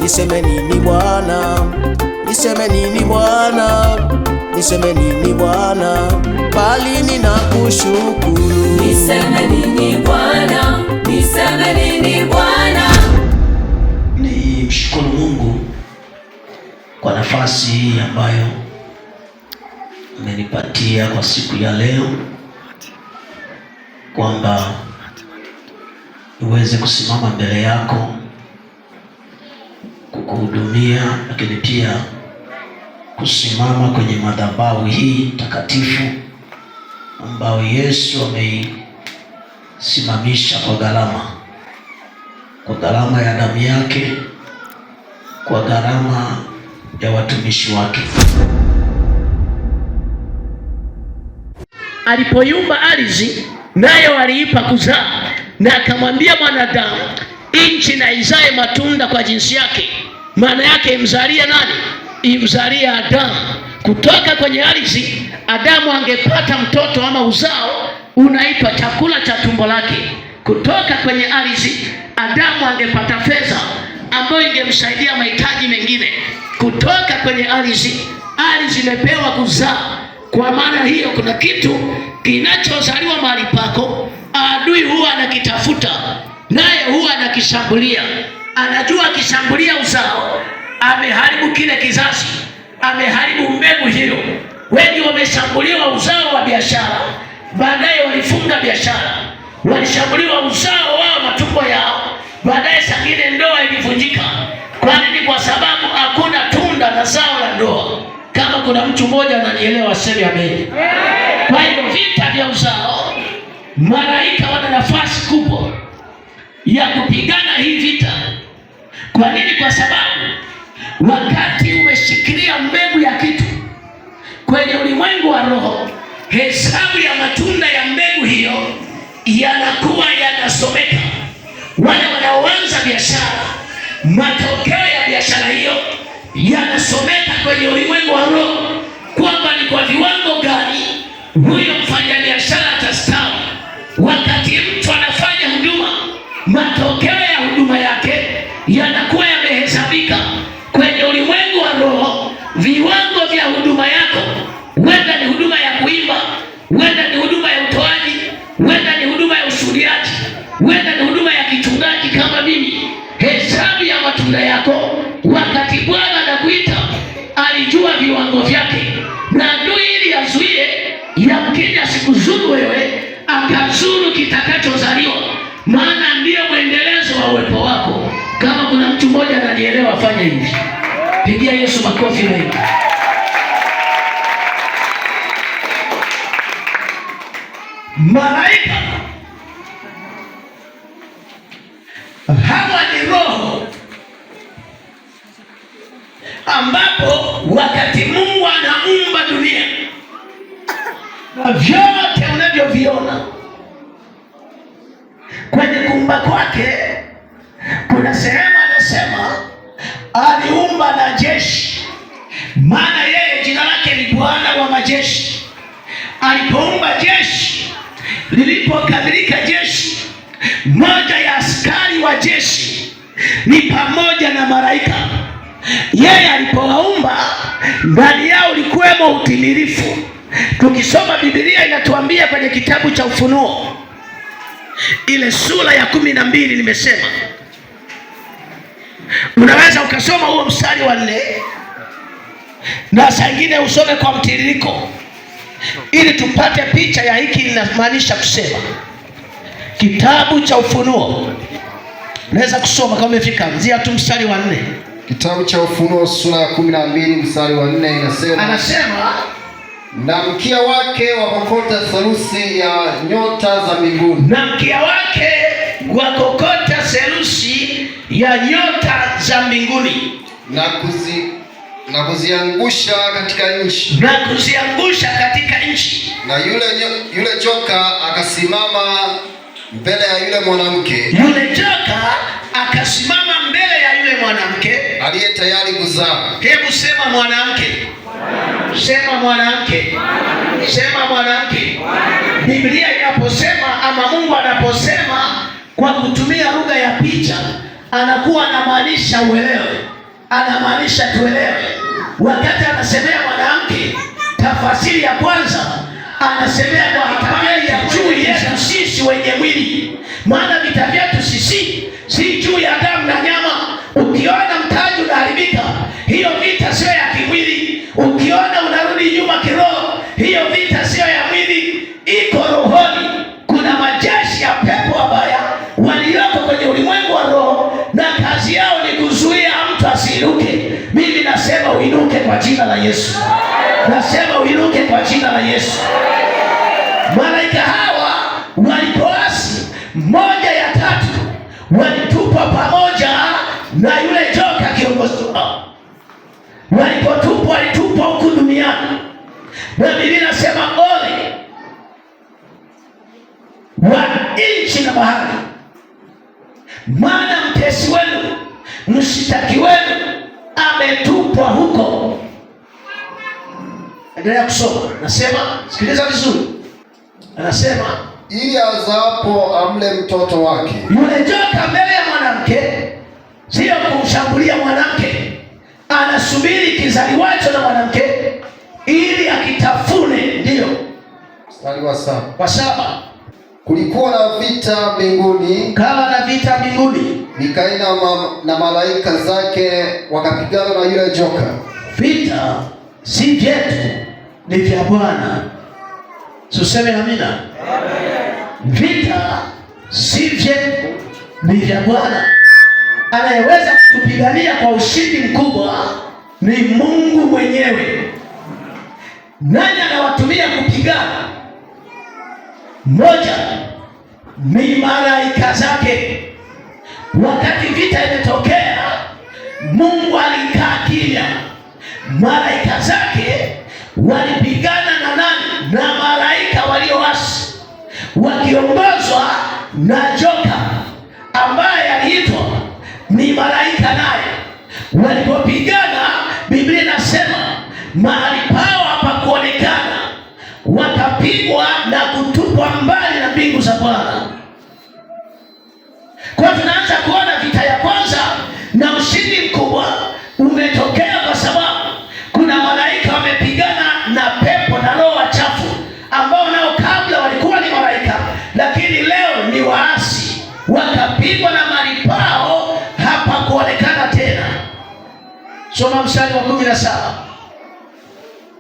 niseme nini Bwana, niseme nini Bwana, niseme nini Bwana, bali ninakushukuru. Niseme nini Bwana, niseme nini Bwana. Nimshukuru Mungu kwa nafasi hii ambayo amenipatia kwa siku ya leo, kwamba niweze kusimama mbele yako kukuhudumia, lakini pia kusimama kwenye madhabahu hii takatifu ambayo Yesu ameisimamisha kwa gharama ya damu yake, kwa gharama ya watumishi wake. Alipoiumba ardhi, nayo aliipa kuzaa, na akamwambia mwanadamu, nchi na izae matunda kwa jinsi yake. Maana yake imzalie nani? Imzalie Adamu. Kutoka kwenye ardhi Adamu angepata mtoto ama uzao unaitwa chakula cha tumbo lake. Kutoka kwenye ardhi Adamu angepata fedha ambayo ingemsaidia mahitaji mengine. Kutoka kwenye ardhi imepewa kuzaa. Kwa maana hiyo, kuna kitu kinachozaliwa mahali pako, adui huwa anakitafuta, naye huwa anakishambulia. Anajua akishambulia uzao, ameharibu kile kizazi, ameharibu mbegu hiyo. Wengi wameshambuliwa uzao wa biashara, baadaye walifunga biashara. Walishambuliwa uzao wao, matumbo yao, baadaye sangine ndoa ilivunjika. Kwa nini? Kwa sababu hakuna tunda na zao la ndoa. Kama kuna mtu mmoja ananielewa, aseme amen. Kwa hiyo vita vya uzao, malaika wana nafasi kubwa ya kupigana hii vita. Kwa nini? Kwa sababu wakati umeshikilia mbegu ya kitu kwenye ulimwengu wa roho, hesabu ya matunda ya mbegu hiyo yanakuwa yanasomeka. Wale wanaoanza biashara, matokeo ya biashara hiyo yanasomeka kwenye ulimwengu wa roho, kwamba ni kwa viwango gani huyo mfanyabiashara atastawi. Wakati mtu anafanya huduma, matokeo ya huduma yake yanakuwa yamehesabika kwenye ulimwengu wa roho. Viwango vya huduma yako, wenda ni huduma ya kuimba, wenda ni huduma ya utoaji, wenda ni huduma ya ushuhudiaji, wenda ni huduma ya kichungaji kama mimi, hesabu ya matunda yako, wakati Bwana anakuita, alijua viwango vyake. Na adui ili azuie, yamkini asikuzuru wewe, akazuru kitakachozaliwa, maana ndiyo mwendelezo wa uwepo wako. Kama kuna mtu mmoja ananielewa, afanye hivi. Pigia Yesu makofi mengi. Malaika hawa ni roho ambapo wakati Mungu anaumba dunia na vyote unavyoviona kwenye kuumba kwake, kuna sehemu anasema aliumba na jeshi. Maana yeye jina lake ni Bwana wa majeshi. Alipoumba jeshi, lilipokamilika jeshi, moja ya askari wa jeshi ni pamoja na malaika. Yeye alipowaumba, ndani yao ulikuwemo utimilifu. Tukisoma Biblia inatuambia kwenye kitabu cha Ufunuo ile sura ya 12, nimesema unaweza ukasoma huo mstari wa 4 na saa nyingine usome kwa mtiririko ili tupate picha ya hiki linamaanisha kusema. Kitabu cha Ufunuo unaweza kusoma kama umefika, anzia tu mstari wa 4. Kitabu cha Ufunuo sura ya 12 mstari wa 4 anasema na mkia wake wakokota theluthi ya nyota za mbinguni. Na mkia wake wakokota theluthi ya nyota za mbinguni, na kuziangusha katika nchi. Na kuziangusha katika nchi. Na yule joka akasimama mbele ya yule mwanamke. Yule joka akasimama mbele ya yule mwanamke aliye tayari kuzaa. Hebu sema mwanamke. Sema mwanamke. Sema mwanamke. Biblia inaposema ama Mungu anaposema kwa kutumia lugha ya picha, anakuwa anamaanisha uelewe. anamaanisha tuelewe. Wakati anasemea mwanamke, tafasiri ya kwanza anasemea kwa habari ya juu yetu sisi wenye mwili, maana vita vyetu sisi si juu ya damu na nyama. Ukiona mtaji unaharibika, hiyo vita sio ya kimwili. Ukiona unarudi nyuma kiroho, hiyo vita sio ya mwili, iko rohoni. Kuna majeshi ya pepo wabaya walioko kwenye ulimwengu wa roho, na kazi yao ni kuzuia mtu asiinuke. Mimi nasema uinuke kwa jina la Yesu. Nasema uinuke kwa jina la Yesu. Malaika hawa walipoasi, moja ya tatu walitupwa pamoja na yule joka kiongozi wao. Walipotupwa, walitupwa huku duniani, na Biblia inasema ole wa nchi na bahari, maana mtesi wenu, mshitaki wenu ametupwa huko. Endelea kusoma. Nasema, sikiliza vizuri. Anasema ili azaapo amle mtoto wake. Yule joka mbele ya mwanamke sio kumshambulia mwanamke, anasubiri kizaliwacho na mwanamke ili akitafune. Ndio mstari wa 7. Kwa 7, kulikuwa na vita mbinguni. Kawa na vita mbinguni. Mikaeli na malaika zake wakapigana na yule joka. Vita si vyetu, ni vya Bwana. Tuseme amina. Amen. Vita si vyetu, ni vya Bwana. Anayeweza kutupigania kwa ushindi mkubwa ni Mungu mwenyewe. Nani anawatumia kupigana? Moja ni malaika zake. Wakati vita imetokea, Mungu alikaa kimya. Malaika zake walipigana na nani? Na malaika walioasi, wakiongozwa na joka ambaye aliitwa ni malaika naye. Walipopigana, Biblia inasema mahali pao hapakuonekana, wakapigwa na kutupwa mbali na mbingu za Bwana. Kwa tunaanza kuona vita ya kwanza na ushindi mkubwa umetokea kwa sababu kuna malaika wamepigana na pepo na roho wachafu ambao nao kabla walikuwa ni malaika, lakini leo ni waasi, wakapigwa na mahali pao hapa kuonekana tena. Soma mstari wa 17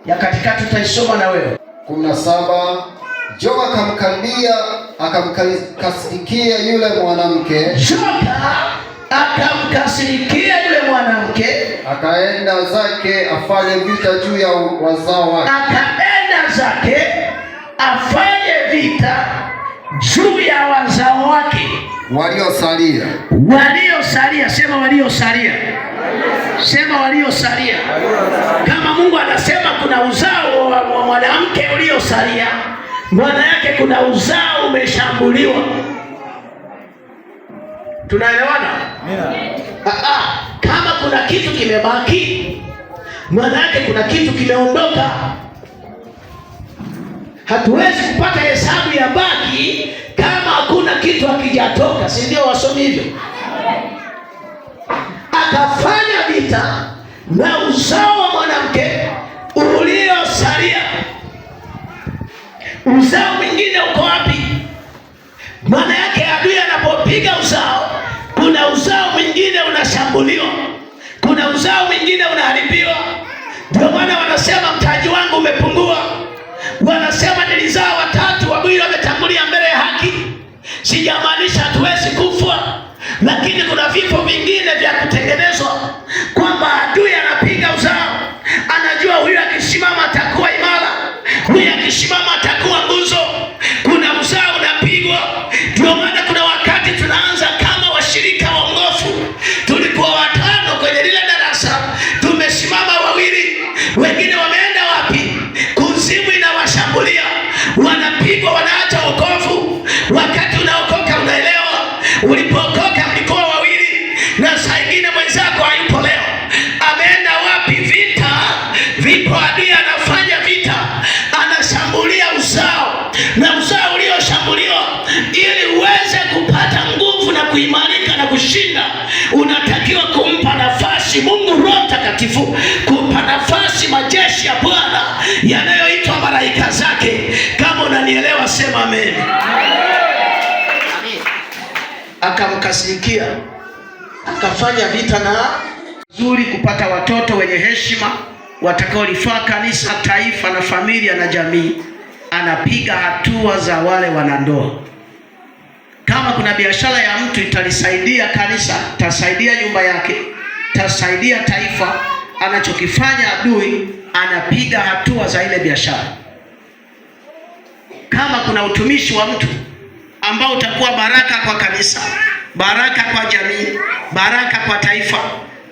ya katikati, tutaisoma na wewe. 17. Joka akamkasirikia yule mwanamke. Joka akamkasirikia yule mwanamke, akaenda zake afanye vita juu ya wazao wake. Akaenda zake afanye vita juu ya wazao wake waliosalia. Waliosalia, sema waliosalia. Sema waliosalia. Kama Mungu anasema kuna uzao wa mwanamke uliosalia, maana yake kuna uzao umeshambuliwa. Tunaelewana? Kama kuna kitu kimebaki, maana yake kuna kitu kimeondoka. Hatuwezi kupata hesabu ya baki kama hakuna kitu hakijatoka, si ndio? Wasomi hivyo. Akafanya vita na uzao wa mwanamke uliosalia. Uzao mwingine uko wapi? Maana yake adui anapopiga uzao, kuna uzao mwingine unashambuliwa, kuna uzao mwingine unaharibiwa. Ndio maana wanasema mtaji wangu umepungua. Wanasema nilizaa watatu, wawili wametangulia mbele ya haki. Sijamaanisha hatuwezi kufa, lakini kuna vifo vingine vya kutengenezwa, kwamba adui anapiga uzao, anajua huyu akisimama atakuwa imara, huyu akisimama atakuwa nguzo. Kuna uzao unapigwa. Ndio maana kuna wakati tunaanza kama washirika waongofu, tulikuwa 5 kwenye lile darasa, tumesimama 2, wengine wameenda wapi? Kuzimu inawashambulia, wanapigwa, wanaacha wokovu. Wakati unaokoka unaelewa, ulipookoka mlikuwa 2 na saa ingine mwenzako hayupo leo, ameenda wapi? Vita vipo, adui anafanya vita, anashambulia uzao, na uzao ulioshambuliwa, ili uweze kupata nguvu na kuimarika na kushinda, unatakiwa kumpa nafasi nafasi Mungu Roho Mtakatifu kupa nafasi majeshi ya Bwana yanayoitwa malaika zake. Kama unanielewa sema amen. Akamkasirikia, akafanya vita na zuri kupata watoto wenye heshima watakaolifaa kanisa, taifa na familia na jamii. Anapiga hatua za wale wanandoa. Kama kuna biashara ya mtu italisaidia kanisa, tasaidia nyumba yake, tasaidia taifa, anachokifanya adui anapiga hatua za ile biashara. Kama kuna utumishi wa mtu ambao utakuwa baraka kwa kanisa, baraka kwa jamii, baraka kwa taifa,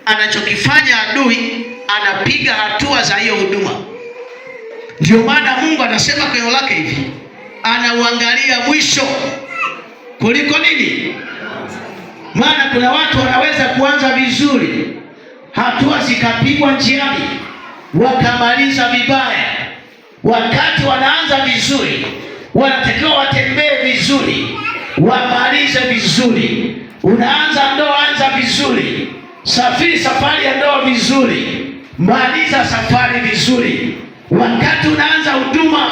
anachokifanya adui anapiga hatua za hiyo huduma. Ndio maana Mungu anasema kwa neno lake hivi, anauangalia mwisho kuliko nini? Maana kuna watu wanaweza kuanza vizuri, hatua zikapigwa njiani, wakamaliza vibaya. Wakati wanaanza vizuri, wanatakiwa watembee vizuri, wamalize vizuri. Unaanza ndoa, anza vizuri, safiri safari ya ndoa vizuri, maliza safari vizuri. Wakati unaanza huduma,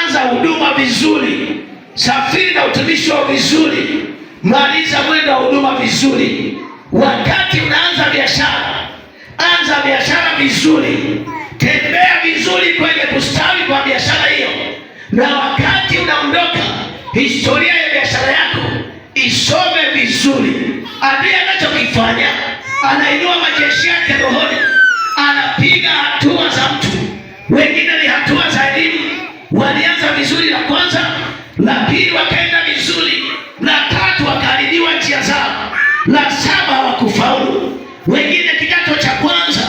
anza huduma vizuri, safiri na utumishi wa vizuri, maliza mwendo wa huduma vizuri. Wakati unaanza biashara, anza biashara vizuri, tembea vizuri kwenye kustawi kwa biashara hiyo. Na wakati unaondoka, historia ya biashara yako isome vizuri. Adui anachokifanya, anainua majeshi yake rohoni, anapiga hatua za mtu. Wengine ni hatua za elimu, walianza vizuri la kwanza, la pili wakaenda vizuri, la tatu wakaharibiwa njia zao, la saba hawakufaulu. Wengine kidato cha kwanza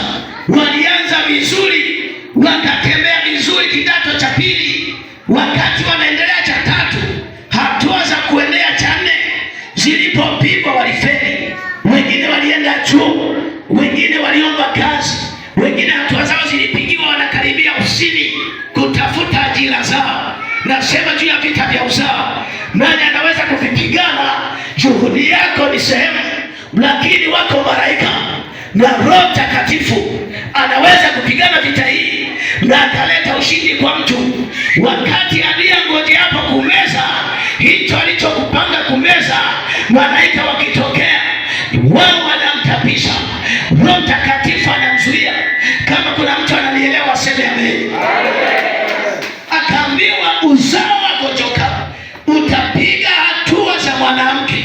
walianza vizuri, wakatembea vizuri kidato cha pili, wakati wanaendelea cha tatu, hatua za kuendea cha nne zilipopigwa walifeli. Wengine walienda chuo, wengine waliomba kazi, wengine hatua zao zilipigiwa, wanakaribia ofisini kutafuta ajira zao. Nasema juu ya vita vya uzao, nani anaweza kuvipigana? Juhudi yako ni sehemu, lakini wako malaika na Roho Mtakatifu anaweza kupigana vita hii na akaleta ushindi kwa mtu. Wakati aliyengoja hapo kumeza hicho alichokupanga kumeza, malaika wakitokea, wao wanamtapisha, Roho Mtakatifu anamzuia. Kama kuna mtu ananielewa aseme amen. Akaambiwa uzao wako joka, utapiga hatua za mwanamke.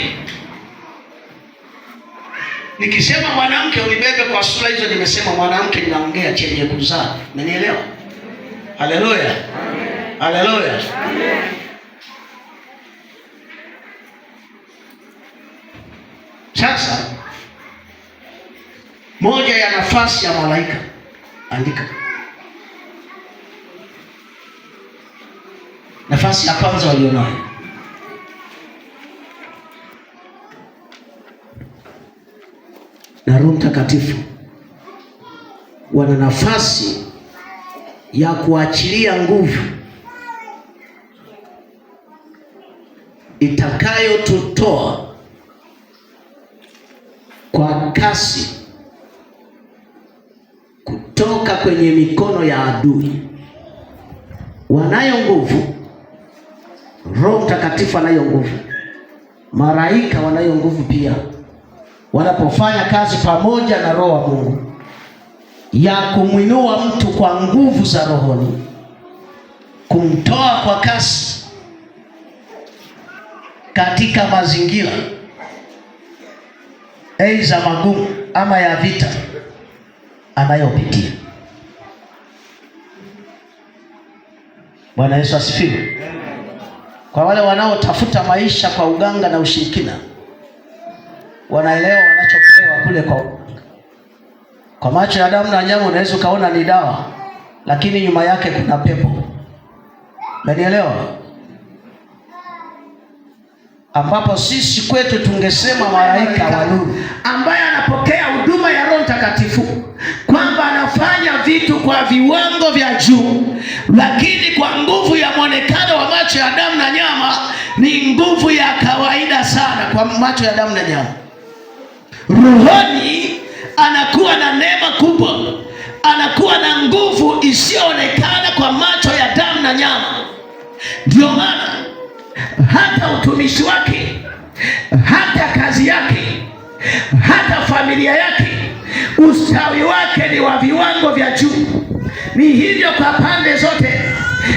Nikisema mwanamke unibebe kwa sura hizo, nimesema mwanamke, ninaongea chenye kuzaa. Unanielewa? Haleluya, haleluya. Sasa moja ya nafasi ya malaika, andika nafasi ya kwanza walionayo. Na Roho Mtakatifu wana nafasi ya kuachilia nguvu itakayotutoa kwa kasi kutoka kwenye mikono ya adui. Wanayo nguvu, Roho Mtakatifu anayo nguvu, malaika wanayo nguvu pia, wanapofanya kazi pamoja na Roho wa Mungu ya kumwinua mtu kwa nguvu za rohoni, kumtoa kwa kasi katika mazingira aidha magumu ama ya vita anayopitia. Bwana Yesu asifiwe. Kwa wale wanaotafuta maisha kwa uganga na ushirikina, wanaelewa wanachopewa kule kwa macho ya damu na nyama. Unaweza ukaona ni dawa, lakini nyuma yake kuna pepo. Unanielewa? Ambapo sisi kwetu tungesema malaika wa nuru ambaye anapokea huduma ya Roho Mtakatifu, kwamba anafanya vitu kwa viwango vya juu, lakini kwa nguvu ya mwonekano wa macho ya damu na nyama ni nguvu ya kawaida sana kwa macho ya damu na nyama. Rohoni anakuwa hata kazi yake, hata familia yake, ustawi wake ni wa viwango vya juu. Ni hivyo kwa pande zote,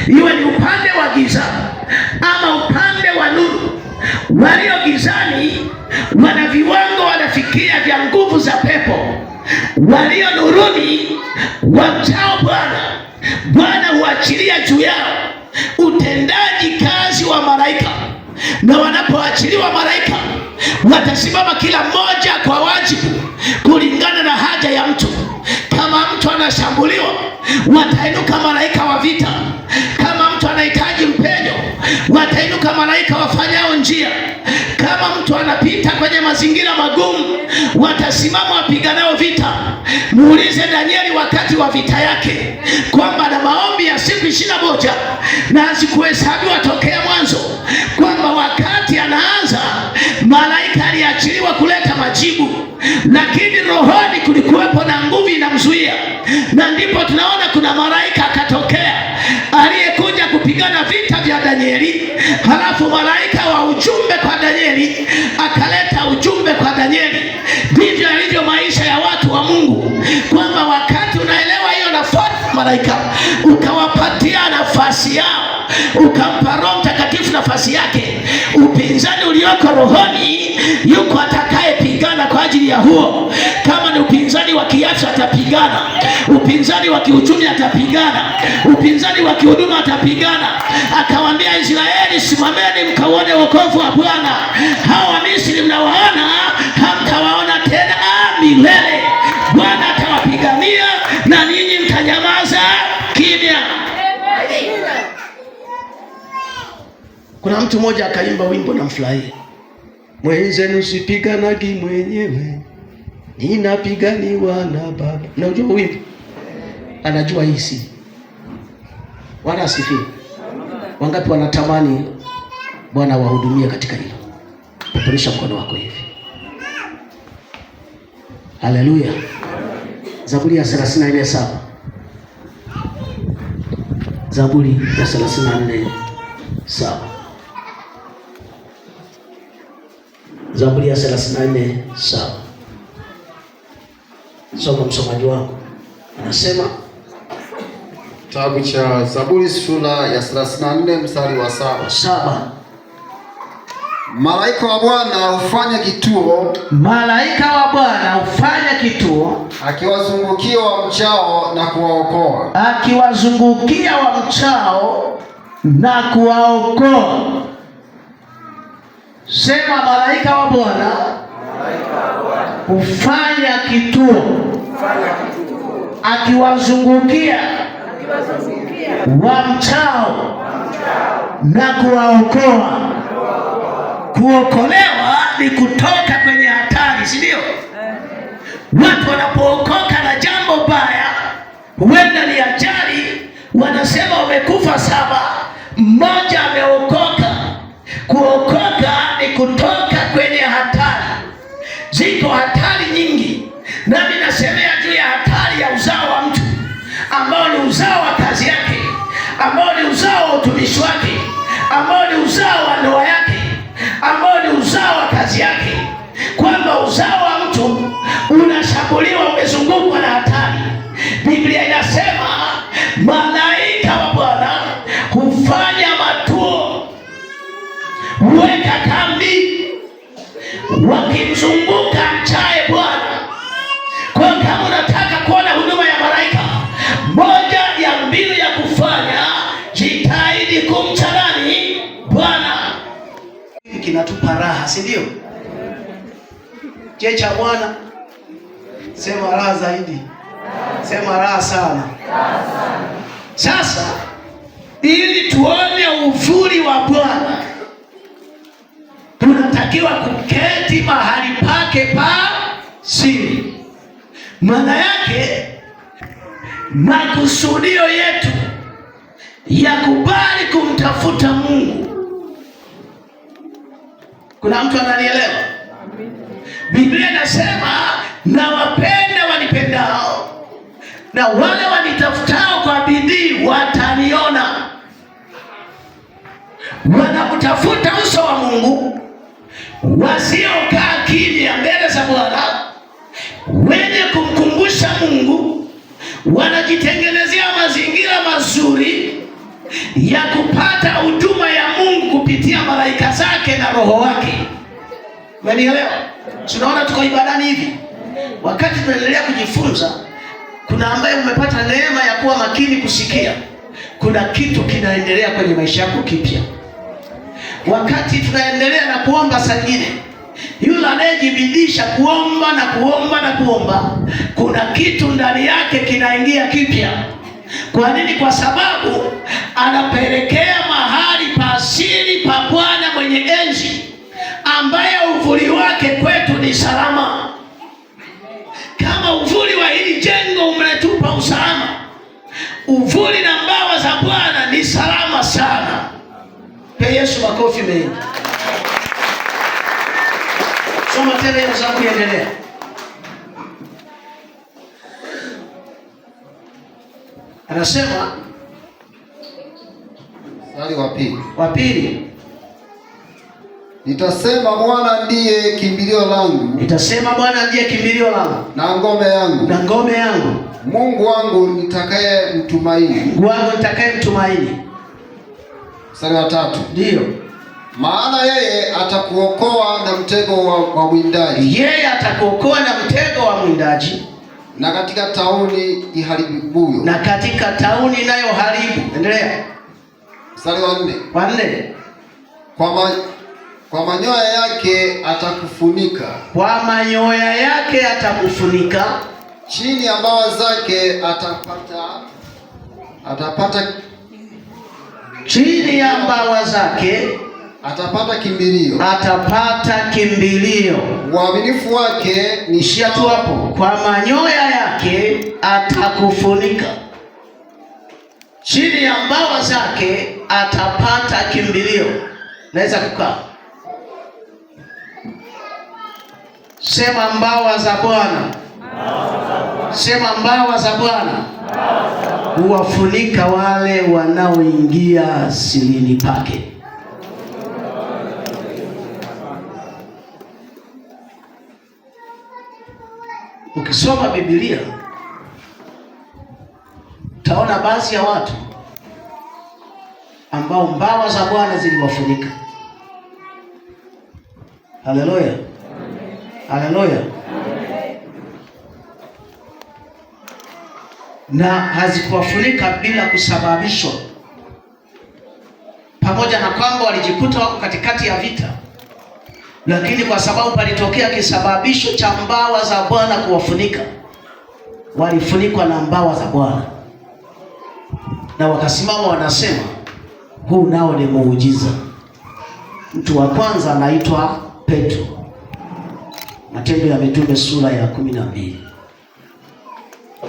iwe ni upande wa giza ama upande wa nuru. Walio gizani wana viwango wanafikia vya nguvu za pepo. Walio nuruni wamchao Bwana, Bwana huachilia juu yao utendaji kazi wa malaika, na wanapoachiliwa malaika watasimama kila mmoja kwa wajibu kulingana na haja ya mtu. Kama mtu anashambuliwa, watainuka malaika wa vita. Kama mtu anahitaji mpenyo, watainuka malaika wafanyao njia. Kama mtu anapita kwenye mazingira magumu, watasimama wapiganao vita. Muulize Danieli wakati wa vita yake kwamba na maombi ya siku 21 na hazikuhesabiwa tokea mwanzo, kwamba wakati anaanza malaika aliachiliwa kuleta majibu, lakini rohoni kulikuwepo na nguvu inamzuia. Na ndipo tunaona kuna malaika akatokea aliyekuja kupigana vita vya Danieli. Halafu malaika wa ujumbe kwa Danieli akaleta ujumbe kwa Danieli. Ndivyo alivyo maisha ya watu wa Mungu, kwamba wakati unaelewa hiyo nafasi malaika, ukawapatia nafasi yao, ukampa Roho Mtakatifu nafasi yake, upinzani ulioko rohoni yuko atakayepigana kwa ajili ya huo. Kama ni upinzani wa kiafya atapigana, upinzani wa kiuchumi atapigana, upinzani wa kihuduma atapigana. Akawaambia Israeli, simameni mkaone wokovu wa Bwana. Hawa Misri mnawaona, hamtawaona tena milele. Bwana atawapigania na ninyi mtanyamaza kimya. Kuna mtu mmoja akaimba wimbo na mfurahia, mwenzenu sipiganagi mwenyewe, ninapiganiwa na Baba. Unajua wimbo? Anajua hii si. Bwana asifiwe. Wangapi wanatamani Bwana wahudumie katika hilo? Peperusha mkono wako hivi. Haleluya. Zaburi ya 34:7. Zaburi ya 34:7. Zaburi ya 34:7. Soma msomaji wangu. Anasema kitabu cha Zaburi sura ya 34 mstari wa 7. Malaika wa Bwana hufanya kituo, malaika wa Bwana hufanya kituo, akiwazungukia wamchao na kuwaokoa, akiwazungukia wamchao na kuwaokoa. Sema, malaika wa Bwana hufanya kituo, akiwazungukia wamchao na kuwaokoa. Kuokolewa ni kutoka kwenye hatari, si ndio? Watu wanapookoka na jambo baya, huenda ni ajali, wanasema wamekufa 7, mmoja ameokoka. Kuokoka ni kutoka kwenye hatari. Ziko hatari nyingi, nami nasemea juu ya hatari ya uzao wa mtu, ambao ni uzao wa kazi yake, ambao ni uzao wa utumishi wake, ambao ni uzao wa ndoa yake, ambao ni uzao wa kazi yake, kwamba uzao wa mtu unashambuliwa, umezungukwa na hatari. Biblia inasema malaika wa Bwana hufanya matuo, huweka kambi, wakimzunguka mchaye Bwana. Kwa kama unataka kuona huduma ya malaika, moja ya mbinu ya kufanya, jitahidi kumcha nani? Bwana. Kinatupa raha, si ndio? Je, cha Bwana? Sema raha zaidi. Sema raha sana. Sasa ili tuone uzuri wa Bwana, tunatakiwa kuketi mahali pake pa siri. Maana yake makusudio yetu ya kubali kumtafuta Mungu. Kuna mtu ananielewa? Biblia inasema nawapenda wanipendao, na wale wanitafutao kwa bidii wataniona. Wanakutafuta uso wa Mungu, wasiokaa kimya mbele za Bwana, wenye kumkumbusha Mungu, wanajitengenezea mazingira mazuri ya kupata huduma ya Mungu kupitia malaika zake na roho wake. Umenielewa? Tunaona tuko ibadani hivi, wakati tunaendelea kujifunza, kuna ambaye umepata neema ya kuwa makini kusikia, kuna kitu kinaendelea kwenye maisha yako kipya. Wakati tunaendelea na kuomba, sangine yule anayejibidisha kuomba na kuomba na kuomba, kuna kitu ndani yake kinaingia kipya. Kwa nini? Kwa sababu anapelekea mahali pa asili pa Bwana mwenye enzi, ambaye uvuli wake kwetu ni salama. Kama uvuli wa hili jengo umetupa usalama, uvuli na mbawa za Bwana ni salama sana. Pe Yesu makofi mengi. Soma tena hiyo zangu, endelea. Anasema mstari wa pili, nitasema Bwana ndiye kimbilio langu, nitasema Bwana ndiye kimbilio langu na ngome yangu, na ngome yangu, Mungu wangu nitakaye mtumaini, Mungu wangu nitakaye mtumaini. Mstari wa 3, ndio, maana yeye atakuokoa na mtego wa mwindaji, yeye atakuokoa na mtego wa mwindaji, na katika tauni iharibuyo, na katika tauni inayoharibu. Endelea. Mstari wa 4, kwa manyoya yake atakufunika, kwa manyoya yake atakufunika, chini ya mbawa zake atapata chini ya mbawa zake atapata kimbilio, atapata kimbilio. Uaminifu wake ni shiatu hapo. Kwa manyoya yake atakufunika, chini ya mbawa zake atapata kimbilio. Naweza kukaa. Sema mbawa za Bwana. Sema mbawa za Bwana huwafunika wale wanaoingia silini pake. Ukisoma Biblia utaona baadhi ya watu ambao mbawa za Bwana ziliwafunika. Haleluya, haleluya. Na hazikuwafunika bila kusababishwa, pamoja na kwamba walijikuta wako katikati ya vita, lakini kwa sababu palitokea kisababisho cha mbawa za Bwana kuwafunika, walifunikwa na mbawa za Bwana, na wakasimama wanasema, huu nao ni muujiza. Mtu wa kwanza anaitwa Petro. Matendo ya Mitume sura ya 12.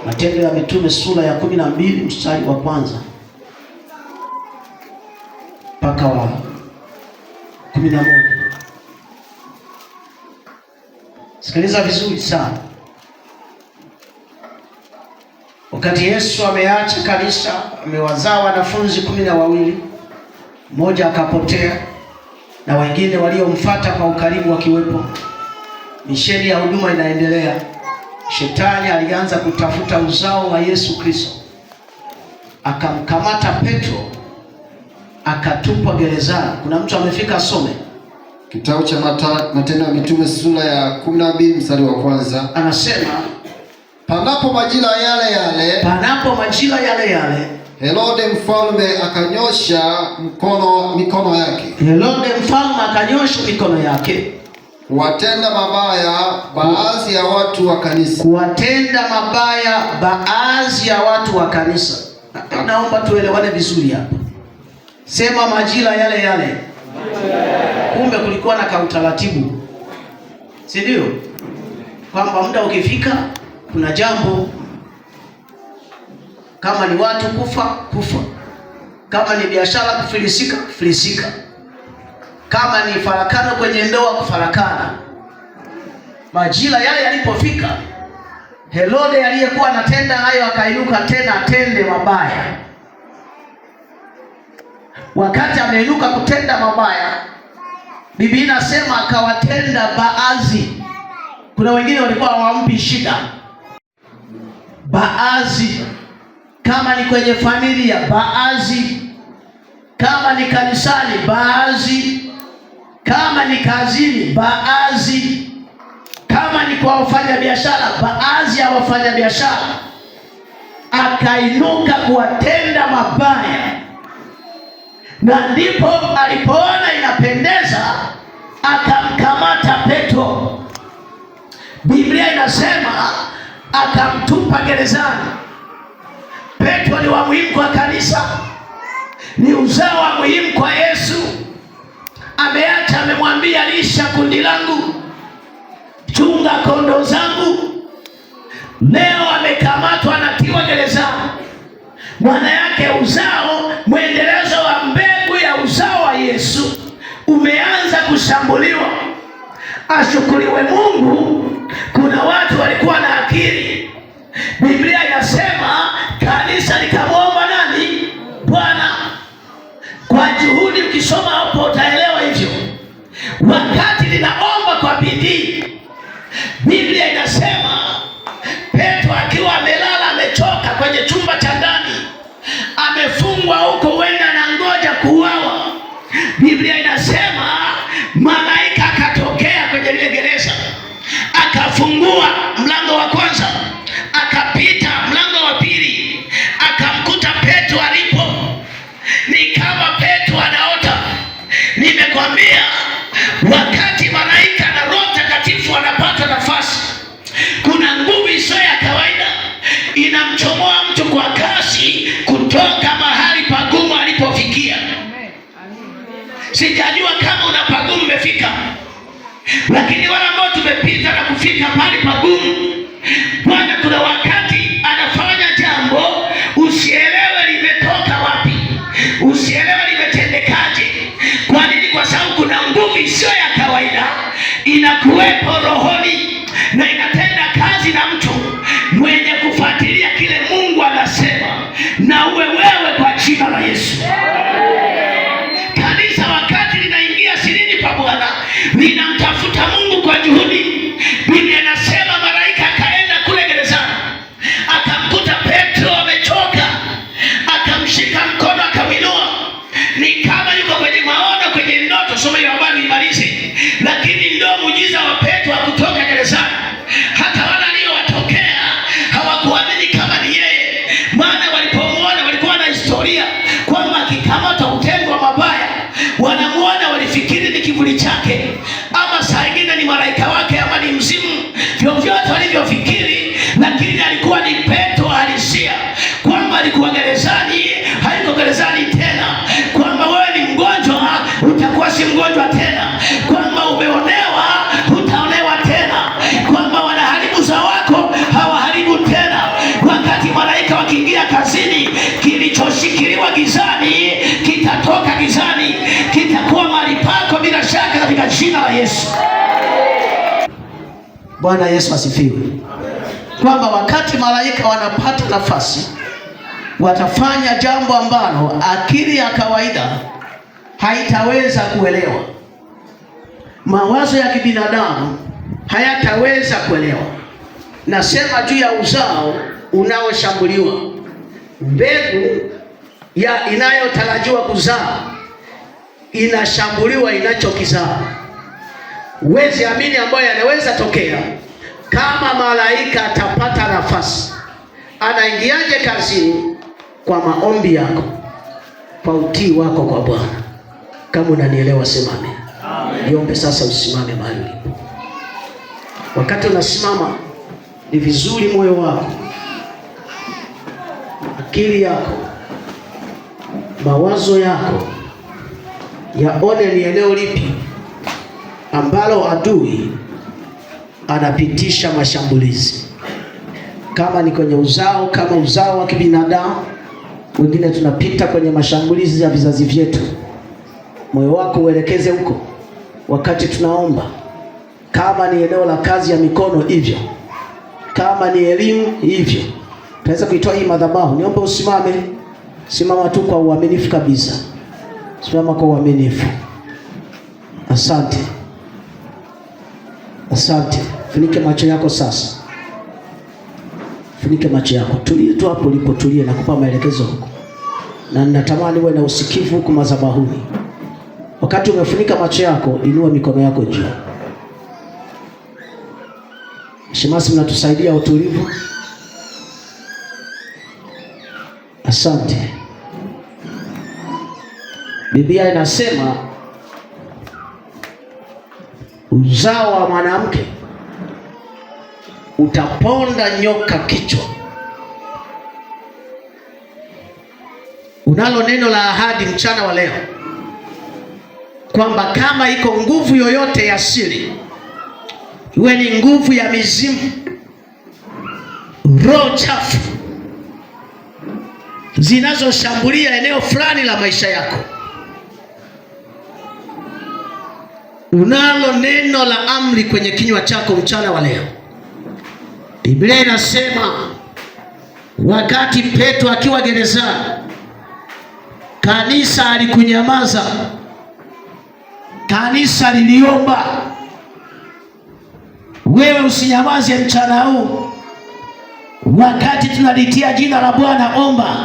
Matendo ya Mitume sura ya 12 mstari wa kwanza mpaka wa 11. Sikiliza vizuri sana. Wakati Yesu ameacha kanisa, amewazaa wanafunzi 12, mmoja akapotea na wengine waliomfuata kwa ukaribu wakiwepo. Misheni ya huduma inaendelea. Shetani alianza kutafuta uzao wa Yesu Kristo, akamkamata Petro, akatupwa gerezani. Kuna mtu amefika asome kitabu cha Matendo ya Mitume sura ya 12 mstari wa kwanza. Anasema, panapo majira yale yale Herode mfalme akanyosha mikono yake. Herode mfalme akanyosha mikono yake kuwatenda mabaya baadhi ya watu wa kanisa. Kuwatenda mabaya baadhi ya watu wa kanisa. Naomba tuelewane vizuri hapa. Sema majira yale yale. Kumbe kulikuwa na kautaratibu, si ndio? Kwamba muda ukifika kuna jambo, kama ni watu kufa, kama ni biashara kufilisika, kama ni farakano kwenye ndoa kufarakana. Majira yale yalipofika, Herode aliyekuwa anatenda hayo akainuka tena atende mabaya. Wakati ameinuka kutenda mabaya, Biblia inasema akawatenda baadhi. Kuna wengine walikuwa hawampi shida. Baadhi, kama ni kwenye familia, baadhi, kama ni kanisani, baadhi, kama ni kazini, baadhi, kama ni kwa wafanyabiashara, baadhi ya wafanyabiashara akainuka kuwatenda mabaya, na ndipo alipoona inapendeza akamkamata Petro. Biblia inasema akamtupa gerezani. Petro ni wa muhimu kwa kanisa, ni uzao wa muhimu kwa Yesu. Ameacha, amemwambia lisha kundi langu, chunga kondoo zangu. Leo amekamatwa, anatiwa gerezani. Maana yake uzao, mwendelezo wa mbegu ya uzao wa Yesu umeanza kushambuliwa. Ashukuriwe Mungu, kuna watu walikuwa na akili. Biblia inasema kanisa likamwomba nani? Bwana. Kwa juhudi, ukisoma hapo utaelewa hivyo. Wakati linaomba kwa bidii, Biblia inasema Petro akiwa amelala, amechoka kwenye chumba cha ndani, amefungwa huko, huenda na ngoja kuuawa. Biblia inasema malaika akatokea kwenye lile gereza, akafungua mlango wa kwanza, akapita mlango wa pili, akamkuta Petro alipo. Ni kama Petro anaota. Nimekwambia wakati malaika na Roho Mtakatifu wanapata nafasi, kuna nguvu isiyo ya kawaida inamchomoa mtu kwa kasi kutoka mahali pagumu alipofikia. Sijajua kama una pagumu umefika, lakini wale ambao tumepita na kufika mahali pagumu, Bwana kuna wakati anafanya jambo usielewe limetoka wapi, usielewe limetendekaje. Kwa nini? Kwa sababu kuna nguvu isiyo ya kawaida inakuwepo rohoni na inatenda kazi na mtu mwenye kufuatilia kile Mungu anasema, na uwe wewe kwa jina la Yesu. Kanisa wakati linaingia sirini pa Bwana, linamtafuta Mungu kwa juhudi. Biblia inasema malaika akaenda kule gerezani, akamkuta Petro amechoka, akamshika mkono, akamwinua. Ni kama yuko kwenye maono, kwenye ndoto. Soma hiyo habari imalize. Lakini ndio muujiza wa Petro kutoka gerezani. Hata wale aliowatokea hawakuamini kama ni yeye, maana walipomwona walikuwa na historia kwamba akikamatwa kutendwa mabaya. Wanamuona, walifikiri ni kivuli chake, ama saa ingine ni malaika wake, ama ni mzimu, vyovyote walivyofikiri, lakini alikuwa ni Petro halisia, kwamba alikuwa gerezani, haiko gerezani tena, kwamba wewe ni mgonjwa, utakuwa si mgonjwa tena, kwamba umeonewa, utaonewa tena, kwamba wanaharibu za wako, hawaharibu tena. Wakati malaika wakiingia kazini, kilichoshikiliwa gizani kitatoka gizani, kitakuwa mahali pako bila shaka, katika jina la Yesu. Bwana Yesu asifiwe. Kwamba wakati malaika wanapata nafasi, watafanya jambo ambalo akili ya kawaida haitaweza kuelewa, mawazo ya kibinadamu hayataweza kuelewa. Nasema juu ya uzao unaoshambuliwa, mbegu ya inayotarajiwa kuzaa inashambuliwa inachokizaa. Huwezi amini ambayo yanaweza tokea kama malaika atapata nafasi. Anaingiaje kazini? Kwa maombi yako, kwa utii wako kwa Bwana. Kama unanielewa sema amen. Niombe sasa usimame mahali ulipo. Wakati unasimama, ni vizuri moyo wako, akili yako, mawazo yako yaone ni eneo lipi ambalo adui anapitisha mashambulizi. Kama ni kwenye uzao, kama uzao wa kibinadamu, wengine tunapita kwenye mashambulizi ya vizazi vyetu. Moyo wako uelekeze huko wakati tunaomba. Kama ni eneo la kazi ya mikono, hivyo. Kama ni elimu, hivyo. Tunaweza kuitoa hii madhabahu. Niombe usimame. Simama tu kwa uaminifu kabisa. Simama kwa uaminifu. Asante. Asante. Funike macho yako sasa. Funike macho yako. Tulie tu hapo ulipotulia, na kupa maelekezo huko. Na ninatamani uwe na usikivu huko madhabahuni. Wakati umefunika macho yako, inua mikono yako juu. Shemasi, mnatusaidia utulivu. Asante. Biblia inasema uzao wa mwanamke utaponda nyoka kichwa. Unalo neno la ahadi mchana wa leo kwamba kama iko nguvu yoyote ya siri, iwe ni nguvu ya mizimu, roho chafu zinazoshambulia eneo fulani la maisha yako, unalo neno la amri kwenye kinywa chako mchana wa leo. Biblia inasema wakati Petro akiwa gerezani, kanisa alikunyamaza, kanisa liliomba. Wewe usinyamaze mchana huu. Wakati tunalitia jina la Bwana, omba.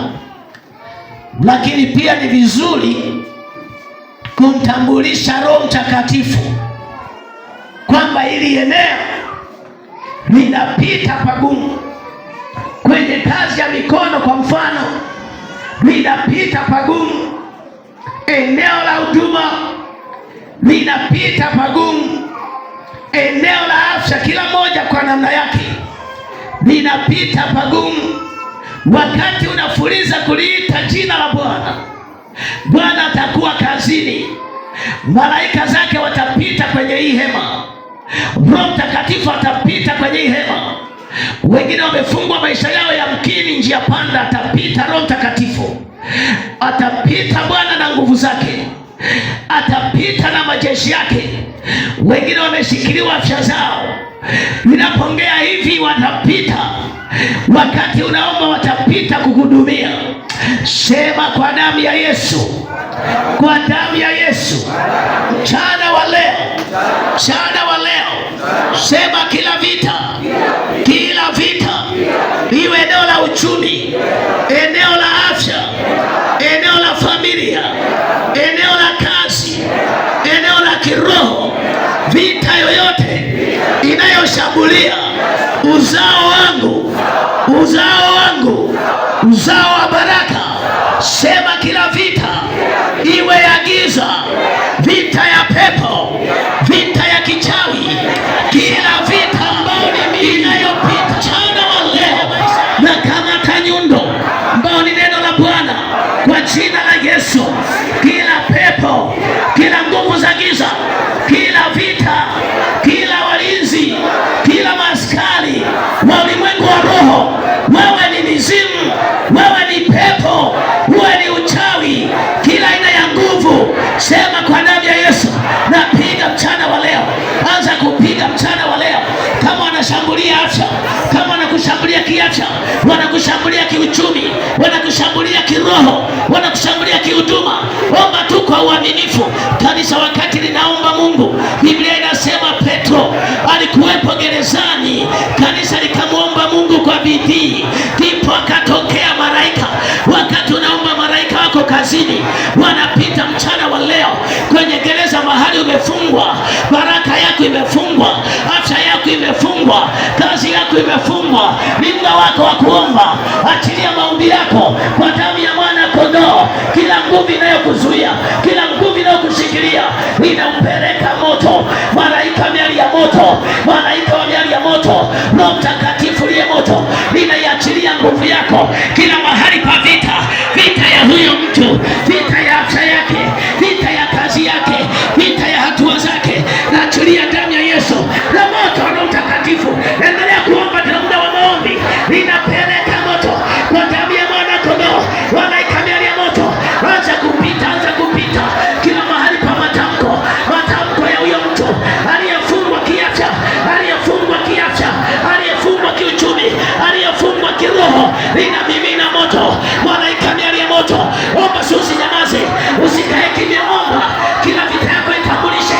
Lakini pia ni vizuri kumtambulisha Roho Mtakatifu kwamba ili eneo linapita pagumu. Kwenye kazi ya mikono kwa mfano, linapita pagumu. Eneo la huduma linapita pagumu. Eneo la afya, kila moja kwa namna yake, linapita pagumu. Wakati unafuliza kuliita jina la Bwana, Bwana atakuwa kazini. Malaika zake watapita kwenye hii hema. Roho Mtakatifu atapita kwenye hii hema. Wengine wamefungwa maisha yao, yamkini njia panda, atapita Roho Mtakatifu. Atapita Bwana na nguvu zake, atapita na majeshi yake. Wengine wameshikiliwa afya zao, ninapongea hivi watapita. Wakati unaomba watapita kuhudumia. Sema kwa damu ya Yesu, kwa damu ya Yesu, mchana wa leo, mchana wa leo, sema kila vita, kila vita, iwe eneo la uchumi, eneo la afya, eneo la familia, eneo la kazi, eneo la kiroho, vita yoyote inayoshambulia uzao wangu, uzao wangu, uzao wa baraka, sema kila vita, iwe ya giza, vita ya pepo, vita ya kichawi, kila vita ambayo ni inayopita mchana wa leo, na kama tanyundo ambayo ni neno la Bwana, kwa jina la Yesu, kila pepo, kila nguvu za giza, kila vita, kila walinzi, kila maskari wa ulimwengu wa roho, wewe ni mizimu, wewe ni pepo, wewe ni uchawi, kila aina ya nguvu, sema kwa damu ya Yesu, napiga mchana wa leo. Anza kupiga mchana wa leo. Kama wanashambulia afya, kama wanakushambulia kiafya, wanakushambulia kiuchumi, wanakushambulia kiroho, wanakushambulia kihuduma, omba tu kwa uaminifu. Kanisa wakati linaomba Mungu, Biblia inasema Petro alikuwepo gerezani, kanisa likamwomba Mungu kwa bidii, ndipo akatokea malaika. Wakati unaomba, malaika wako kazini, wanapita mchana wa leo kwenye gereza mahali umefungwa. Baraka yako imefungwa, afya yako imefungwa, kazi yako imefungwa. Ni muda wako wa kuomba. Achilia maombi yako kwa damu ya mwana kondoo. Kila nguvu inayokuzuia, kila nguvu inayokushikilia, inampeleka moto. Malaika miali ya moto, malaika wa miali ya moto, Roho Mtakatifu liye moto, ninaiachilia nguvu yako kila mahali pa vita. Vita ya huyo mtu, vita ya afya yake, vita ya kazi yake, vita ya hatua zake, naachilia damu ya Yesu na moto wa Roho Mtakatifu. Endelea kuomba na muda wa maombi, ninapeleka moto kwa damu ya mwana kondoo. Malaika miali ya moto, anza kupita, anza kupita kila mahali pa matamko, matamko ya huyo mtu aliyefungwa kiafya, aliyefungwa kiafya, aliyefungwa kiuchumi, aliyefungwa kiroho, ninamimina moto. Malaika miali ya moto, omba, usinyamaze, usikae kimya, omba. Kila vita yako itambulishe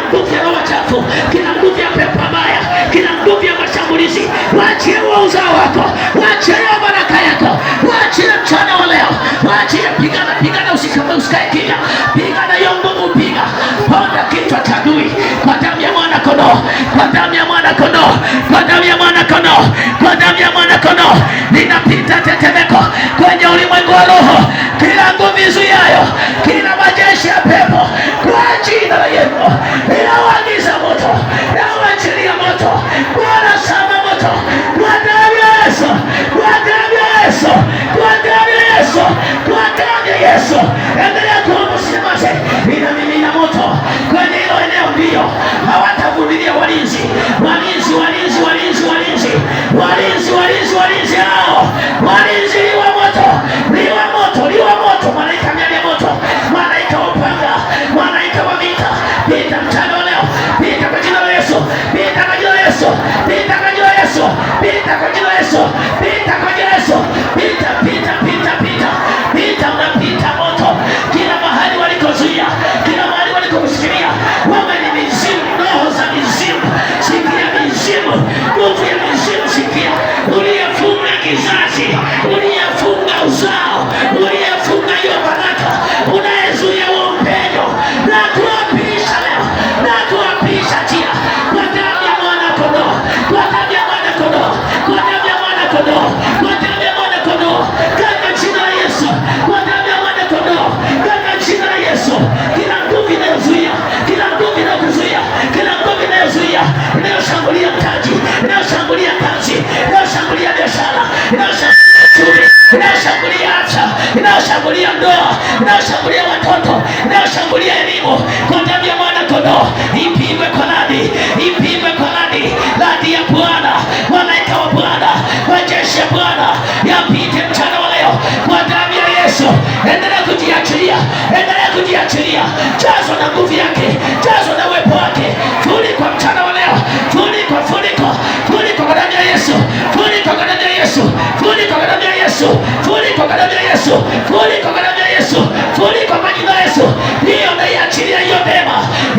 nguvu ya roho chafu, kila nguvu ya pepo mbaya, kila nguvu ya mashambulizi, waachie wa uzao wako, waachie baraka yako, waachie mchana wa leo, waachie. Pigana, pigana, usikae kimya, pigana hiyo nguvu, piga, ponda kichwa cha adui kwa damu ya mwana kondoo, kwa damu ya mwana kondoo, kwa damu ya mwana kondoo, kwa damu ya mwana kondoo. Ninapita tetemeko kwenye ulimwengu wa roho, kila nguvu izuiayo, kila majeshi ya pepo, kwa jina la Yesu ninaagiza moto, ninaachilia moto, Bwana sama moto, kwa damu ya Yesu, kwa damu ya Yesu, kwa damu ya Yesu, kwa damu ya Yesu. Endelea kuomba, usinyamaze. Ninamimina moto kwenye hilo eneo, ndio hawatavumilia. Walinzi, walinzi, walinzi, walinzi, walinzi, walinzi, walinzi, walinzi hao, walinzi, liwa moto, liwa moto, liwa moto. Malaika miali ya moto, malaika wa upanga, malaika wa vita, pita mchana wa leo, pita kwa jina la Yesu, pita kwa jina la Yesu, pita kwa jina la Yesu, pita kwa jina la Yesu, pita kwa jina la Yesu, pita, pita, pita, pita, pita, unapita moto kila mahali walikozuia, kila mahali walikokushikilia. Wewe ni mizimu, roho za mizimu, sikia mizimu, nguvu ya mizimu, sikia, uliyefunga kizazi, uliyefunga uzao, uliyefunga hiyo baraka, unayezuia huo upenyo, na kuapisha leo, na kuapisha tia kwa damu ya mwana kondoo, kwa damu ya mwana kondoo, kwa damu ya mwana kondoo, kwa damu ya mwana kondoo, katika jina la Yesu, kwa damu ya mwana kondoo, katika jina la Yesu. Kila nguvu inayozuia, kila nguvu inayokuzuia, kila nguvu inayozuia, inayoshambulia mtaji, inayoshambulia kazi, inayoshambulia biashara, inayoshambulia uchumi, inayoshambulia afya, inayoshambulia ndoa, inayoshambulia watoto, inayoshambulia elimu, kwa damu ya mwana kondoo ipigwe kwa radi, ipigwe kwa radi. Radi ya Bwana, malaika wa Bwana, majeshi ya Bwana yapite mchana wa leo kwa damu ya Yesu. Endelea kujiachilia, endelea kujiachilia, jazwa na nguvu yake, jazwa na uwepo wake. Funikwa mchana wa leo, funikwa, funikwa, funikwa kwa damu ya Yesu, funikwa kwa damu ya Yesu, funikwa kwa damu ya Yesu, funikwa kwa damu ya Yesu, funikwa kwa damu ya Yesu, funikwa kwa jina la Yesu. Hiyo naiachilia, hiyo neema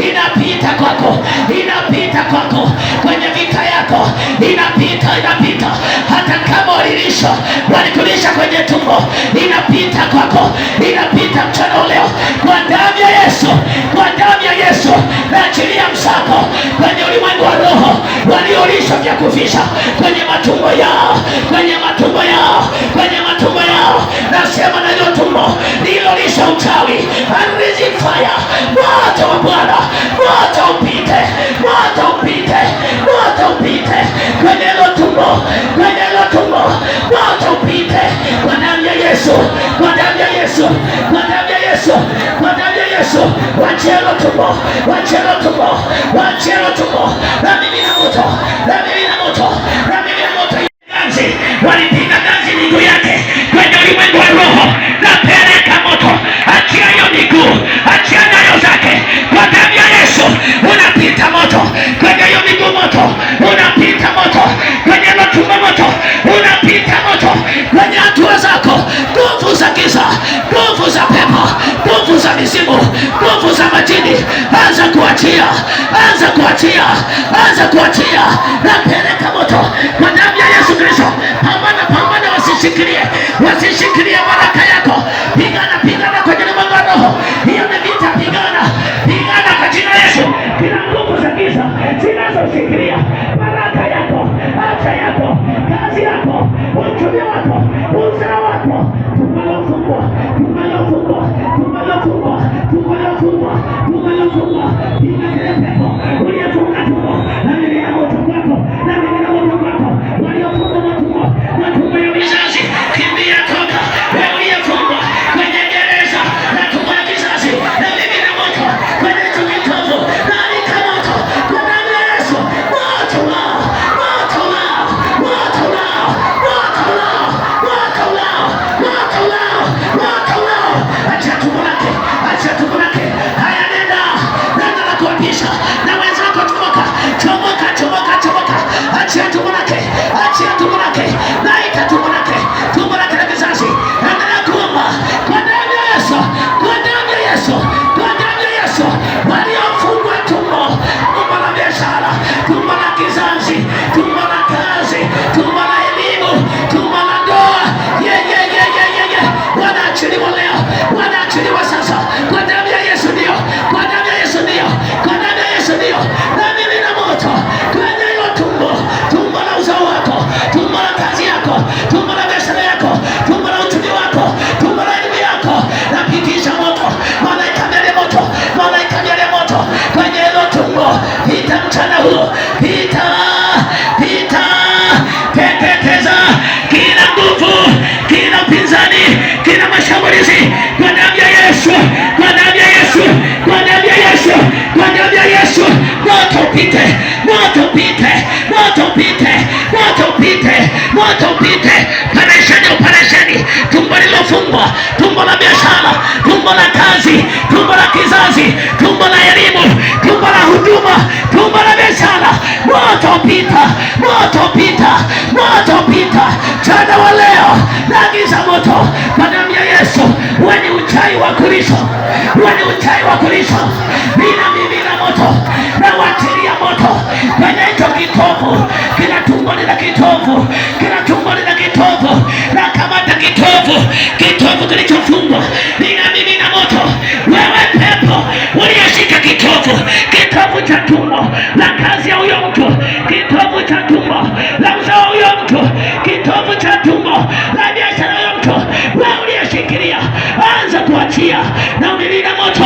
inapita kwako, inapita kwako kwenye vita yako, inapita, inapita. Hata kama walilisha, walikulisha kwenye tumbo, inapita kwako, inapita mchana leo kwa damu ya Yesu, kwa damu ya Yesu. Naachilia msako kwenye ulimwengu wa roho, waliolisha vya kufisha kwenye matumbo yao, kwenye matumbo yao, kwenye matumbo yao. Nasema na hilo tumbo lilolisha uchawi, unleash fire, moto wa Bwana, moto upite, moto upite, moto upite kwenye hilo tumbo, kwenye hilo tumbo, moto upite kwa damu ya Yesu, kwa damu ya Yesu, kwa damu ya Yesu, kwa damu ya Yesu. Wachia hilo tumbo, wachia hilo tumbo, wachia hilo tumbo. Na mimi na moto, na mimi na moto, na mimi na moto. Ganzi, walipiga ganzi miguu yake kwenye ulimwengu wa roho, na peleka moto. Achia hiyo miguu, achia nyayo zake kwa damu ya Yesu. Unapita moto kwenye hiyo miguu, moto unapita, moto kwenye hilo tumbo, moto unapita, moto kwenye hatua zako. Nguvu za giza, nguvu za pepo, nguvu za mizimu, nguvu za majini, anza kuachia, anza kuachia, anza kuachia. Napeleka moto kwa damu ya Yesu Kristo. Pambana, pambana, wasishikilie, wasishikilie baraka yako. Pigana, pigana kwenye ulimwengu wa roho. Hiyo ni vita, pigana, pigana kwa jina la Yesu. Kila nguvu za giza zinazoshikilia baraka yako, afya yako, kazi yako, uchumi wako, uzao wako, tumelofungwa, tumelofungwa, tumelofungwa, tumelofungwa, tumelofungwa. Piga pepo uliyefunga tumbo, na mimi na moto kwako, na mimi na moto kwako. Waliofunga matumbo, matumbo ya vizazi, kimbia, toka. Wewe uliyefungwa kwenye gereza na tumbo ya vizazi, na mimi na moto kwenye tumitovu, na alika moto kwa damu ya Yesu. Moto lao, moto lao, moto lao, moto lao, upite, moto upite, moto upite, moto upite, moto upite. Operesheni, tumbo lilofungwa, tumbo la biashara, tumbo la kazi, tumbo la kizazi, tumbo la elimu, tumbo la huduma, tumbo la biashara, moto upita, moto upita, moto upita. Jana wa leo naagiza moto kwa damu ya Yesu. Wenye uchawi wa kulisha, wenye uchawi wa kulisha, mimina moto, na watilia moto kwenye hicho kitovu. Kila tumbo lina kitovu, kila tumbo lina kitovu, na kamata kitovu kilichofungwa, mimina moto. Wewe pepo uliyeshika kitovu cha tumbo la kazi ya huyo mtu, kitovu cha tumbo la uzao huyo mtu, kitovu cha tumbo la biashara huyo mtu, wewe uliyeshikilia, anza kuachia na umimina moto,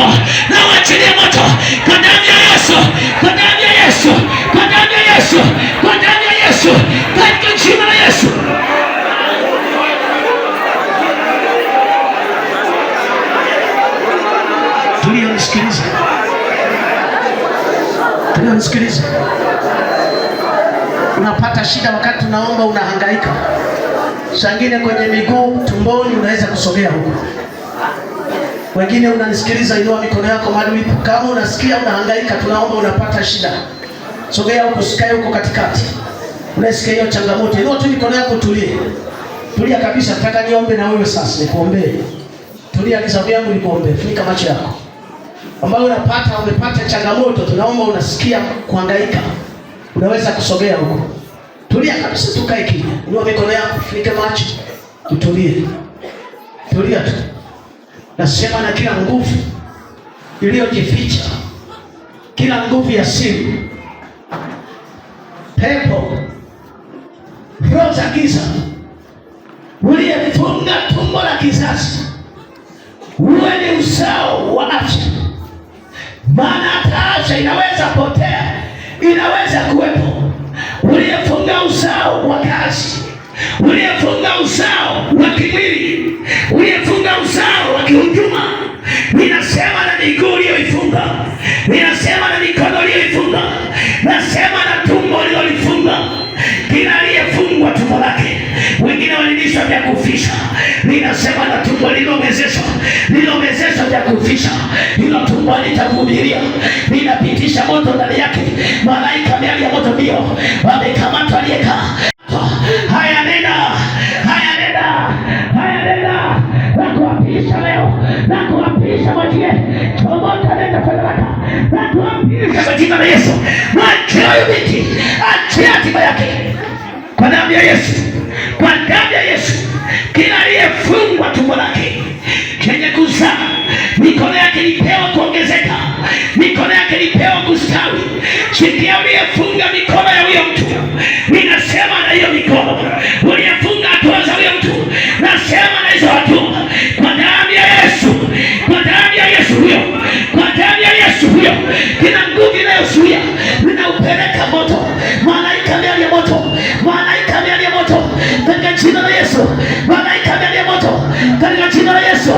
na uachilie moto kwa damu ya Yesu, kwa damu ya Yesu, kwa damu ya Yesu, kwa damu ya Yesu, katika jina la Yesu. Tulionisikiliza, unapata shida wakati unaomba, unahangaika, sangine kwenye miguu, tumboni, unaweza kusogea huko. Wengine unanisikiliza, inua mikono yako mahali ulipo. Kama unasikia unahangaika, tunaomba, unapata shida, sogea huko, sikae huko katikati. Unasikia hiyo changamoto, inua tu mikono yako, tulia kabisa. Nataka niombe na wewe sasa, nikuombee. Tulia, kizabu yangu nikuombee. Funika macho yako. Ambao umepata changamoto, tunaomba, unasikia kuhangaika, unaweza kusogea huko. Tulia kabisa, tukae kimya. Inua mikono yako, funike macho, utulie. Tulia tu. Nasema na kila nguvu iliyojificha, kila nguvu ya siri, pepo, roho za giza, uliyefunga tumbo la kizazi, uwe ni uzao wa afya. Maana hata afya inaweza potea, inaweza kuwepo. Uliyefunga uzao wa kazi, uliyefunga uzao wa kimwili, uliyefunga uzao wa kihuduma, ninasema na miguu uliyoifunga, ninasema na mikono uliyoifunga, nasema na tumbo ulilolifunga. Kila aliyefungwa tumbo lake, wengine walilishwa vya kufisha, ninasema na tumbo lililomezeshwa vya kufisha, hilo tumbo litavumilia. Ninapitisha moto ndani yake, malaika miali ya moto ndio wamekamatwa aliyekaa. Haya, nenda, nakuapisha leo, nakuapisha mwachie, chomoka, nenda sadaka, nakuapisha kwa jina la Yesu. Mwachie huyu binti, achia hatima yake kwa damu ya Yesu, kwa damu ya Yesu. Kila aliyefungwa tumbo lake chenye kuzaa, mikono yake ilipewa kuongezeka, mikono yake ilipewa kustawi. Sikia, uliyefunga mikono ya huyo mtu, ninasema na hiyo mikono, uliyefunga hatua za huyo mtu, nasema na hizo hatua kwa damu ya Yesu, kwa damu ya Yesu huyo, kwa damu ya Yesu huyo. Kila nguvu inayozuia, ninaupeleka moto, malaika miali ya moto, malaika miali ya moto katika jina la Yesu, malaika miali ya moto katika jina la Yesu,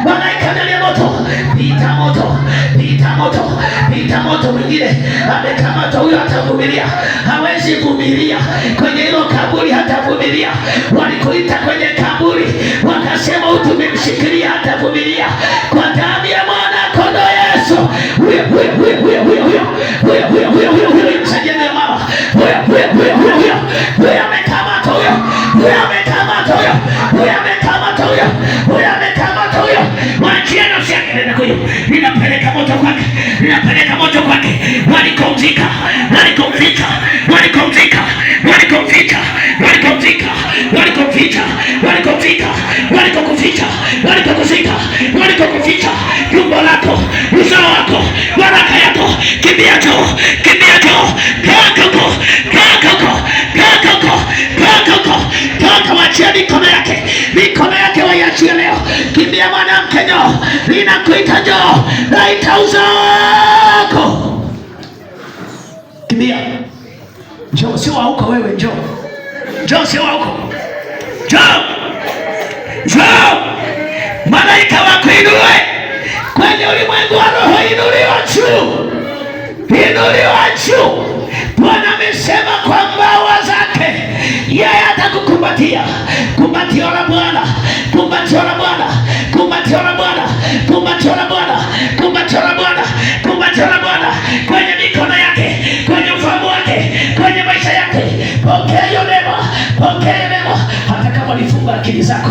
malaika miali ya moto, pita moto, pita moto, pita moto. Mwingine amekamatwa, huyo hatavumilia, hawezi vumilia kwenye hilo kaburi, hatavumilia. Walikuita kwenye kaburi, wakasema utumemshikilia, hatavumilia. Kwa damu ya mwana kondoo Yesu, huyo msajeni ya mama, huyo amekamatwa, huyo amekamatwa, huyo amekamatwa, huyo amekamatwa, huyo. Mwachie nafsi yake, nenda huyo. Ninapeleka moto kwake, ninapeleka moto kwake. Walikomzika, walikomzika, walikomzika, walikomzika, walikomzika, walikomzika, walikomzika, walikokuficha, walikokuzika, walikokuficha tumbo lako, uzao wako, baraka yako, kimbia joo, kimbia joo, kakoko, kakoko, kakoko, kakoko, kaka. Wachia mikono yake, mikono yake waiachie leo. Kimbia mwanamke, joo, ninakuita joo, naita uzao wako. Kimbia, njoo, sio huko wewe, njoo, njoo, sio huko, njoo, njoo. Malaika wako inue kwenye ulimwengu wa roho, inuliwa juu. inuliwa juu. Bwana amesema kwa mbawa zake yeye atakukumbatia. Kumbatio la Bwana, kumbatio la Bwana, kumbatio la Bwana, kumbatio la Bwana, kumbatio la Bwana, kumbatio la Bwana kwenye mikono yake, kwenye ufahamu wake, kwenye maisha yake. Pokea hiyo neema, pokea neema. Hata kama ulifunga akili zako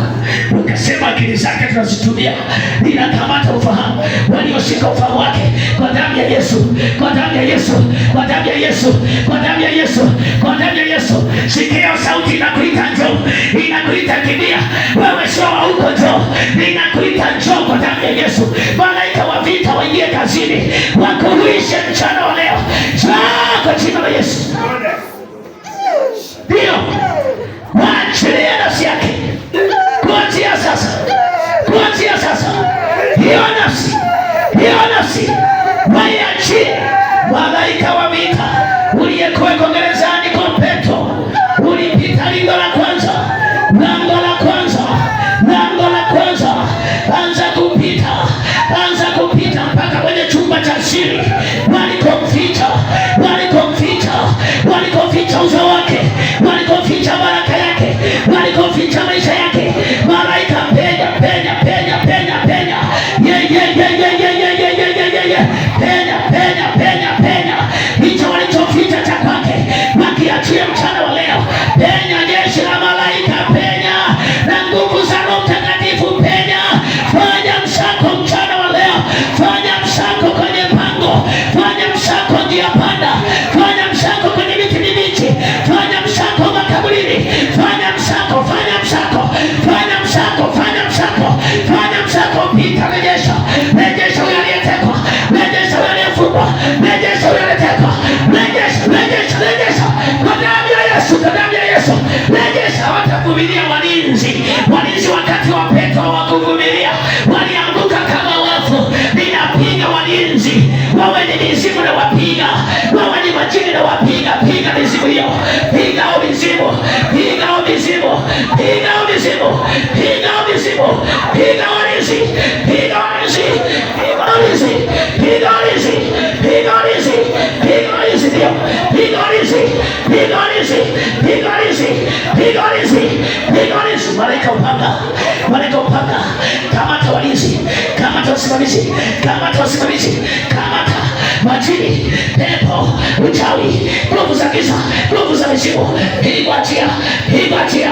ukasema akili zake tunazitumia, ninakamata ufahamu, walioshika ufahamu wake kwa damu ya Yesu, kwa damu ya Yesu, kwa damu ya Yesu, kwa damu ya Yesu, kwa damu ya Yesu. Sikia sauti inakuita njoo, inakuita kimbia. Wewe sio huko, njoo, inakuita njoo kwa damu ya Yesu. Malaika wa vita waingie kazini, wakuhuishe mchana wa leo. Njoo kwa jina la Yesu. Ndio waachilie nafsi yake kuanzia sasa, kuanzia sasa. Hiyo nafsi, hiyo nafsi waiachie. Malaika wa vita uliyekuweko gerezani kwa Petro, ulipita lingo la kwanza, lango la kwanza, lango la kwanza. Anza kupita, anza kupita mpaka kwenye chumba cha siri walikomficha, walikomficha, walikomficha uso wake, walikomficha baraka yake, walikomficha maisha yake. Malaika penya, penya, penya, penya, penya, penya, penya, penya, penya hicho walichoficha cha kwake, wakiachia mchana wa leo. Penya jeshi la malaika, penya na nguvu za Roho Mtakatifu, penya. Fanya msako mchana wa leo, fanya msako kwenye pango, fanya msako njia panda, fanya msako kwenye miti mibichi, fanya msako makaburini, fanya msako, fanya msako, fanya msako, fanya msako, fanya msako. Pita, rejesha, rejesha yule aliyetekwa, rejesha yule aliyefungwa, rejesha yule aliyetekwa, rejesha, rejesha, rejesha kwa damu ya Yesu, kwa damu ya Yesu, rejesha. Watavumilia walinzi, walinzi wakati wa Petro wakuvumilia, walianguka kama wafu. Ninapiga walinzi, wawe ni mizimu na wapiga, wawe ni majini na wapiga. Piga mizimu hiyo, piga mizimu, piga mizimu, piga mizimu, piga mizimu, piga walinzi, piga walinzi, piga walinzi, piga walinzi, piga walinzi, piga walinzi, piga walinzi, piga walinzi, piga walinzi, piga walinzi, piga walinzi. Malaika upanga, malaika upanga, kamata walinzi, kamata wasimamizi, kamata wasimamizi, kamata majini, pepo, uchawi, nguvu za giza, nguvu za mizimu. Pigwa achia, pigwa achia,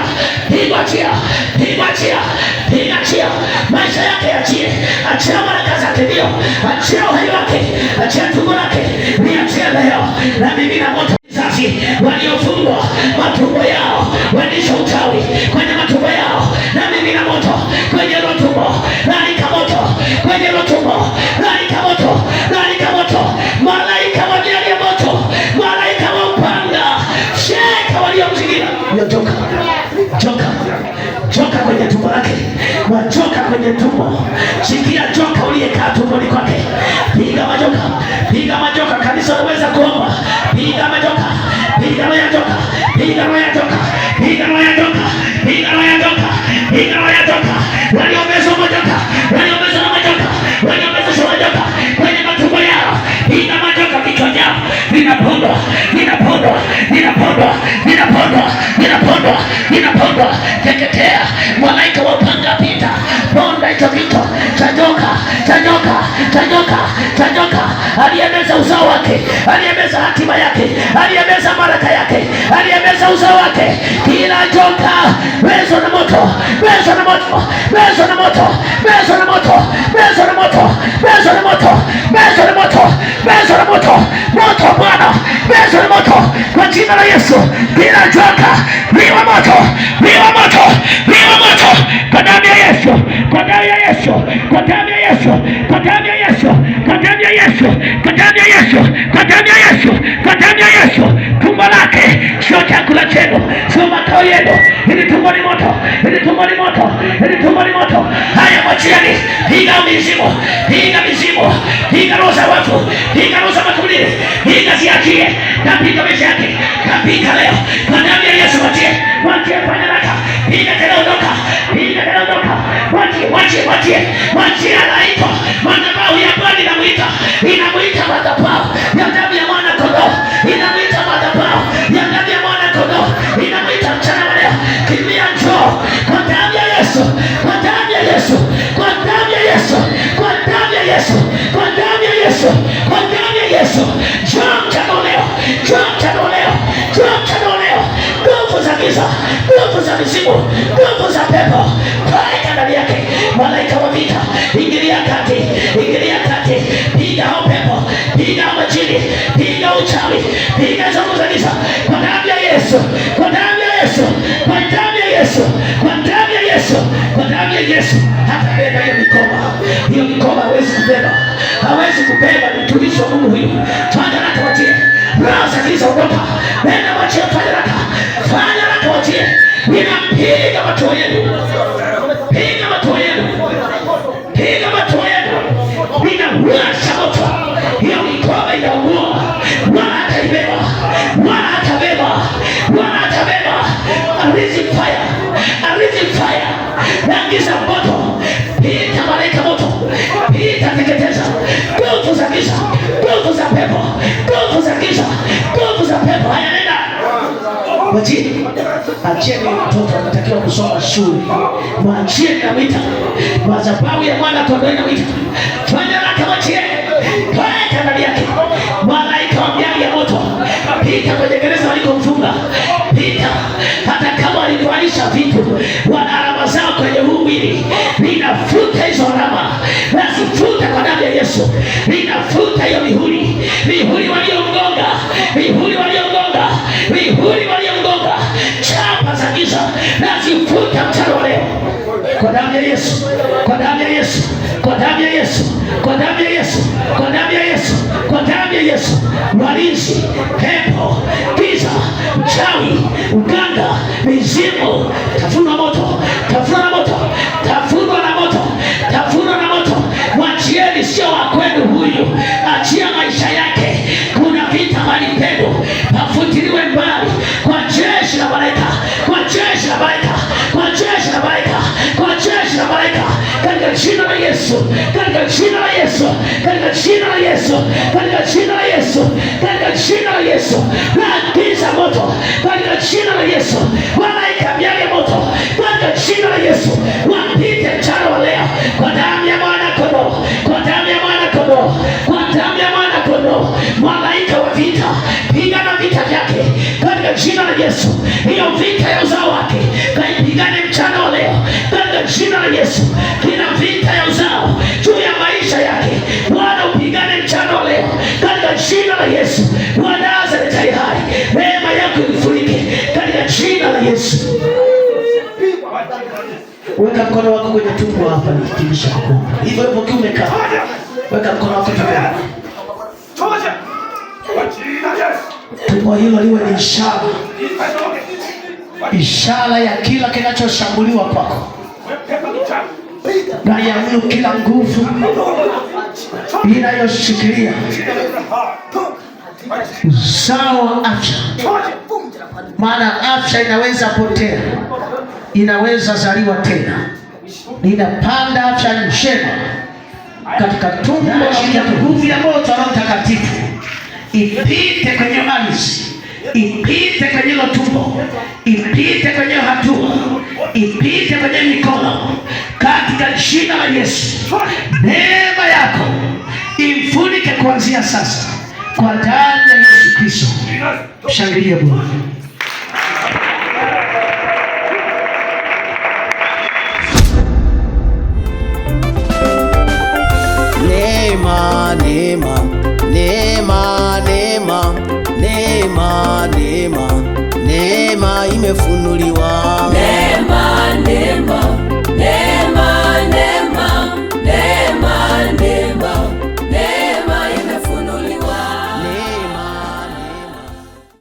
pigwa achia, pigwa achia, pigwa achia. Maisha yake achie, achia baraka zake, ndio achia uhai wake, achia tumbo lake, niachie leo. Na mimi na moto vizazi waliofungwa matumbo yao, wanisha uchawi kwenye matumbo yao, na mimi na moto kwenye hilo tumbo, laika moto kwenye hilo tumbo, laika moto, laika moto. Malaika wa miali ya moto, malaika wa upanga, sheka waliomzingira. Joka, joka, joka kwenye tumbo lake, wajoka kwenye tumbo. Sikia joka uliyekaa tumboni kwake, piga majoka, piga majoka. Kanisa unaweza kuomba, piga majoka, piga roho ya joka, piga roho ya joka, piga roho ya joka, piga roho ya joka, piga roho ya joka. Waliomezwa majoka, waliomezwa na majoka, waliomezwa majoka kwenye matumbo yao, piga majoka. Vichwa vyao vinapondwa, vinapondwa, vinapondwa, vinapondwa, vinapondwa, vinapondwa. Teketea, malaika wa upanga pita, ponda hicho kichwa cha joka, cha joka, cha joka, cha joka. Aliyemeza uzao wake, aliyemeza hatima yake, aliyemeza baraka yake, aliyemeza uzao wake. Kila joka mezo na moto, mezo na moto, mezo na moto, mezo na moto, mezo na moto, mezo na moto, mezo na moto, mezo na moto. Moto Bwana, mezo na moto kwa jina la Yesu. Kila joka liwa moto, liwa moto, liwa moto kwa damu ya Yesu, kwa damu ya Yesu, kwa damu ya Yesu, kwa damu ya Yesu, kwa damu ya Yesu, kwa damu ya Yesu, kwa damu ya Yesu, kwa damu ya Yesu. Tumbo lake sio chakula chenu, sio makao yenu. Hili tumbo ni moto, hili tumbo ni moto, hili tumbo ni moto. Haya mwachieni, piga mizimu, piga mizimu, piga roho za watu, piga roho za makundi, piga ziachie, na piga maisha yake, na piga leo kwa damu ya Yesu. Mwachie, mwachie, fanya raka, piga tena, ondoka, piga tena, ondoka. Mwachie, anaitwa madhabahu ya Bwana, inamuita madhabahu ya damu ya mwana kondoo, inamuita madhabahu ya damu ya mwana kondoo, inamuita mchana wa leo. Kimbia, njoo kwa damu ya Yesu, kwa damu ya Yesu, kwa damu ya Yesu, kwa damu ya Yesu, kwa damu ya Yesu, kwa damu ya Yesu. Njoo mchana wa leo, njoo mchana wa leo, njoo mchana wa leo. Nguvu za giza, nguvu za mizimu, nguvu za pepo, toka ndani yake. Malaika wa vita, ingilia kati, ingilia kati. Piga hao pepo, piga hao majini, piga uchawi, piga hizo nguvu za giza kwa damu ya Yesu, kwa damu ya Yesu, kwa damu ya Yesu, kwa damu ya Yesu, kwa damu ya Yesu. Hata beba hiyo mikoba, hiyo mikoba hawezi kubeba, hawezi kubeba. Mtumishi wa Mungu huyu, fanya haraka, wachie roho za giza, ondoka, nenda, wachie, fanya haraka, fanya haraka, wachie. Ninapiga matoo yenu, piga matoo yenu, piga matoo yenu, ninawasha moto. Hiyo mikoba inaungua, wala hataibeba, wala hatabeba, wala hatabeba. Arisi fire, arisi fire, naingiza moto, pita malaika moto, pita teketeza nguvu za giza, nguvu za pepo, nguvu za giza, nguvu za pepo. Haya, nenda, wachie, achieni mtoto, anatakiwa kusoma shule, mwachie. Namwita madhabahu ya mwana kondoo, namwita, fanya haraka, wachie, toka ndani yake. Malaika wa miali ya moto, pita kwenye gereza walikomfunga, pita. Hata kama walivalisha vitu, wana alama zao kwenye huu mwili, ninafuta hizo alama, nazifuta kwa damu ya Yesu. Ninafuta hiyo mihuri, mihuri waliomgonga, mihuri waliomgonga, mihuri waliomgonga, chapa za giza, nazifuta mchana wa leo kwa damu ya Yesu, kwa damu ya Yesu, kwa damu ya Yesu, kwa damu ya Yesu, kwa damu ya Yesu, kwa damu ya Yesu. Walinzi, pepo, giza, mchawi, uganga, mizimu, tafunwa moto, tafunwa na moto, tafunwa na moto, tafunwa na moto. Mwachieni, sio wa kwenu huyu, achia maisha yake. Kuna vita mahali penu, pafutiliwe mbali kwa jeshi la malaika, kwa jeshi la malaika, kwa jeshi la malaika, kwa jeshi la malaika, katika jina la Yesu, katika jina la Yesu, katika jina la Yesu, katika jina la Yesu, katika jina la Yesu. Naagiza moto katika jina la Yesu, malaika miali ya moto katika jina la Yesu, wapite mchana wa leo kwa damu ya mwana kondoo, kwa damu ya mwana kondoo, kwa damu ya mwana kondoo. Malaika wa vita, pigana vita vyake katika jina la Yesu. Hiyo vita ya uzao wake kaipigane mchana wa leo katika jina la Yesu. Kila vita ya uzao juu ya maisha yake, Bwana upigane mchana wa leo katika jina la Yesu. Bwana Nazareti hai, neema yako ifunike katika jina la Yesu. Weka mkono wako kwenye tumbo hapa, nikiisha kuomba. Hivyo hivyo kiume kama. Weka mkono wako pembeni. Tumbo hilo liwe ni ishara, ishara ya kila kinachoshambuliwa kwako. Na yaamuru kila nguvu inayoshikilia uzao wa afya, maana afya inaweza potea, inaweza zaliwa tena. Ninapanda afya njema katika tumbo ya nguvu ya moto wa Mtakatifu, ipite kwenye ardhi, ipite kwenye hilo tumbo, ipite kwenye hatua, ipite kwenye mikono katika jina la Yesu. Neema yako imfunike kuanzia sasa kwa damu ya Yesu Kristo. Shangilia Bwana. Neema, neema, neema, neema, neema, neema, neema imefunuliwa.